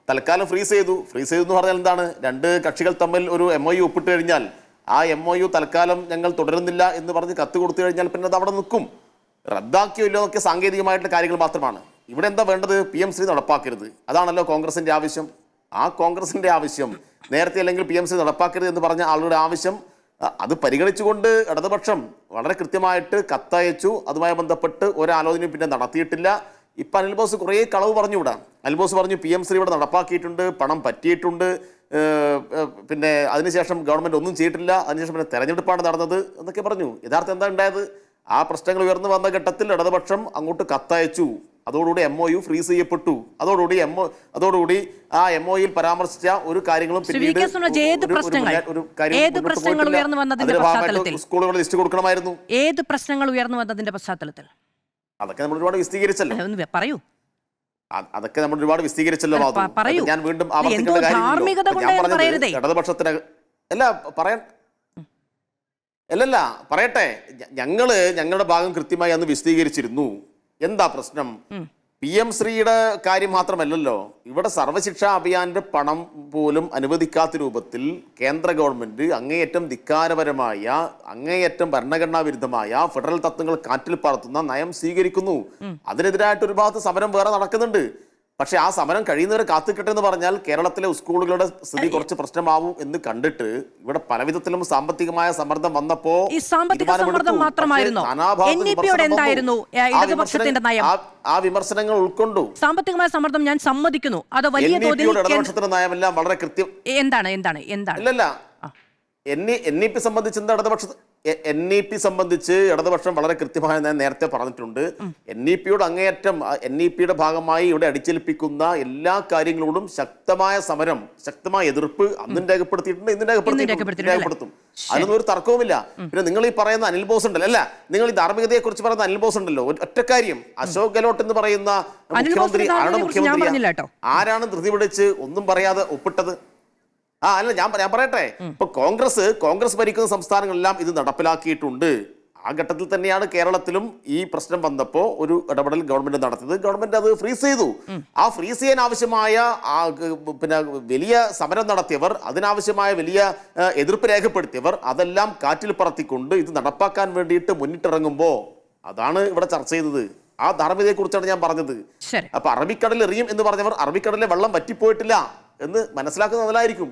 തൽക്കാലം ഫ്രീസ് ചെയ്തു എന്ന് പറഞ്ഞാൽ എന്താണ്? രണ്ട് കക്ഷികൾ തമ്മിൽ ഒരു MOU ഒപ്പിട്ട് കഴിഞ്ഞാൽ ആ MOU തൽക്കാലം ഞങ്ങൾ തുടരുന്നില്ല എന്ന് പറഞ്ഞ് കത്ത് കൊടുത്തു കഴിഞ്ഞാൽ പിന്നെ അത് അവിടെ നിൽക്കും. റദ്ദാക്കിയോ ഇല്ലോ എന്നൊക്കെ സാങ്കേതികമായിട്ടുള്ള കാര്യങ്ങൾ മാത്രമാണ്. ഇവിടെ എന്താ വേണ്ടത്? PM3 നടപ്പാക്കരുത്. അതാണല്ലോ കോൺഗ്രസിന്റെ ആവശ്യം. ആ കോൺഗ്രസിന്റെ ആവശ്യം നേരത്തെ അല്ലെങ്കിൽ PM3 നടപ്പാക്കരുത് എന്ന് പറഞ്ഞ ആളുടെ ആവശ്യം അത് പരിഗണിച്ചുകൊണ്ട് ഇടതുപക്ഷം വളരെ കൃത്യമായിട്ട് കത്തയച്ചു. അതുമായി ബന്ധപ്പെട്ട് ഒരാലോചനയും പിന്നെ നടത്തിയിട്ടില്ല. ഇപ്പം അനിൽ ബോസ് കുറേ കളവ് പറഞ്ഞു വിടാം. അനിൽ ബോസ് പറഞ്ഞു PM3 ഇവിടെ നടപ്പാക്കിയിട്ടുണ്ട്, പണം പറ്റിയിട്ടുണ്ട്, പിന്നെ അതിനുശേഷം ഗവൺമെൻറ് ഒന്നും ചെയ്തിട്ടില്ല, അതിനുശേഷം പിന്നെ തെരഞ്ഞെടുപ്പാണ് നടന്നത് എന്നൊക്കെ പറഞ്ഞു. യഥാർത്ഥം എന്താ ഉണ്ടായത്? ആ പ്രശ്നങ്ങൾ ഉയർന്നു വന്ന ഘട്ടത്തിൽ ഇടതുപക്ഷം അങ്ങോട്ട് കത്തയച്ചു. അതോടുകൂടി MOU ഫ്രീസ് ചെയ്യപ്പെട്ടു. അതോടുകൂടി ആ MOUയിൽ പരാമർശിച്ച ഒരു കാര്യങ്ങളും സ്കൂളുകൾ ലിസ്റ്റ് കൊടുക്കണമായിരുന്നു. ഏത് പ്രശ്നങ്ങൾ ഉയർന്നു വന്നതിന്റെ പശ്ചാത്തലത്തിൽ അതൊക്കെ നമ്മൾ ഒരുപാട് വിശദീകരിച്ചല്ലോ. പറയൂ. അതൊക്കെ നമ്മൾ ഒരുപാട് വിശദീകരിച്ചല്ലോ. ഞാൻ വീണ്ടും ഇടതുപക്ഷത്തിന് പറയട്ടെ. ഞങ്ങളുടെ ഭാഗം കൃത്യമായി അന്ന് വിശദീകരിച്ചിരുന്നു. എന്താ പ്രശ്നം? PM3യുടെ കാര്യം മാത്രമല്ലല്ലോ, ഇവിടെ സർവശിക്ഷാ അഭിയാന്റെ പണം പോലും അനുവദിക്കാത്ത രൂപത്തിൽ കേന്ദ്ര ഗവൺമെന്റ് അങ്ങേയറ്റം ധിക്കാരപരമായ, അങ്ങേയറ്റം ഭരണഘടനാ വിരുദ്ധമായ ഫെഡറൽ തത്വങ്ങൾ കാറ്റിൽ പറത്തുന്ന നയം സ്വീകരിക്കുന്നു. അതിനെതിരായിട്ട് ഒരു ഭാഗത്ത് സമരം വേറെ നടക്കുന്നുണ്ട്. പക്ഷെ ആ സമരം കഴിയുന്നവരെ കാത്തിക്കട്ടെ എന്ന് പറഞ്ഞാൽ കേരളത്തിലെ സ്കൂളുകളുടെ സ്ഥിതി കുറച്ച് പ്രശ്നമാവും എന്ന് കണ്ടിട്ട് ഇവിടെ പലവിധത്തിലും സാമ്പത്തികമായ സമ്മർദ്ദം വന്നപ്പോ ആ വിമർശനങ്ങൾ ഉൾക്കൊണ്ടു. സാമ്പത്തികമായ സമ്മർദ്ദം ഞാൻ സമ്മതിക്കുന്നു. അത് വലിയ തോതിൽ ഇടതുപക്ഷത്തിന്റെ നയമെല്ലാം വളരെ കൃത്യം. ഇല്ലല്ല, NEP സംബന്ധിച്ച് ഇടതുപക്ഷം വളരെ കൃത്യമായി ഞാൻ നേരത്തെ പറഞ്ഞിട്ടുണ്ട്. NEPയുടെ അങ്ങേയറ്റം NEPയുടെ ഭാഗമായി ഇവിടെ അടിച്ചേൽപ്പിക്കുന്ന എല്ലാ കാര്യങ്ങളോടും ശക്തമായ സമരം, ശക്തമായ എതിർപ്പ് അന്നും രേഖപ്പെടുത്തിയിട്ടുണ്ട്, ഇന്നും രേഖപ്പെടുത്തും. അതിനൊന്നും ഒരു തർക്കവുമില്ല. പിന്നെ നിങ്ങൾ ഈ പറയുന്ന അനിൽ ബോസ് ഉണ്ടല്ലോ, അല്ല, നിങ്ങൾ ഈ ധാർമ്മികതയെ കുറിച്ച് പറയുന്ന അനിൽ ബോസ് ഉണ്ടല്ലോ, ഒറ്റക്കാര്യം അശോക് ഗെഹ്ലോട്ട് എന്ന് പറയുന്ന മുഖ്യമന്ത്രി ആരാണ് ധൃതി പിടിച്ച് ഒന്നും പറയാതെ ഒപ്പിട്ടത്? അല്ല, ഞാൻ പറയട്ടെ. ഇപ്പൊ കോൺഗ്രസ് ഭരിക്കുന്ന സംസ്ഥാനങ്ങളെല്ലാം ഇത് നടപ്പിലാക്കിയിട്ടുണ്ട്. ആ ഘട്ടത്തിൽ തന്നെയാണ് കേരളത്തിലും ഈ പ്രശ്നം വന്നപ്പോ ഒരു ഇടപെടൽ ഗവൺമെന്റ് നടത്തിയത്. ഗവൺമെന്റ് അത് ഫ്രീസ് ചെയ്തു. ആ ഫ്രീസ് ചെയ്യാൻ ആവശ്യമായ പിന്നെ വലിയ സമരം നടത്തിയവർ, അതിനാവശ്യമായ വലിയ എതിർപ്പ് രേഖപ്പെടുത്തിയവർ അതെല്ലാം കാറ്റിൽ പറത്തിക്കൊണ്ട് ഇത് നടപ്പാക്കാൻ വേണ്ടിയിട്ട് മുന്നിട്ടിറങ്ങുമ്പോ അതാണ് ഇവിടെ ചർച്ച ചെയ്തത്. ആ ധാർമ്മികതയെ കുറിച്ചാണ് ഞാൻ പറഞ്ഞത്. അപ്പൊ അറബിക്കടലിൽ എറിയും എന്ന് പറഞ്ഞവർ അറബിക്കടലിലെ വെള്ളം വറ്റിപ്പോയിട്ടില്ല എന്ന് മനസ്സിലാക്കുന്നത് നല്ലതായിരിക്കും.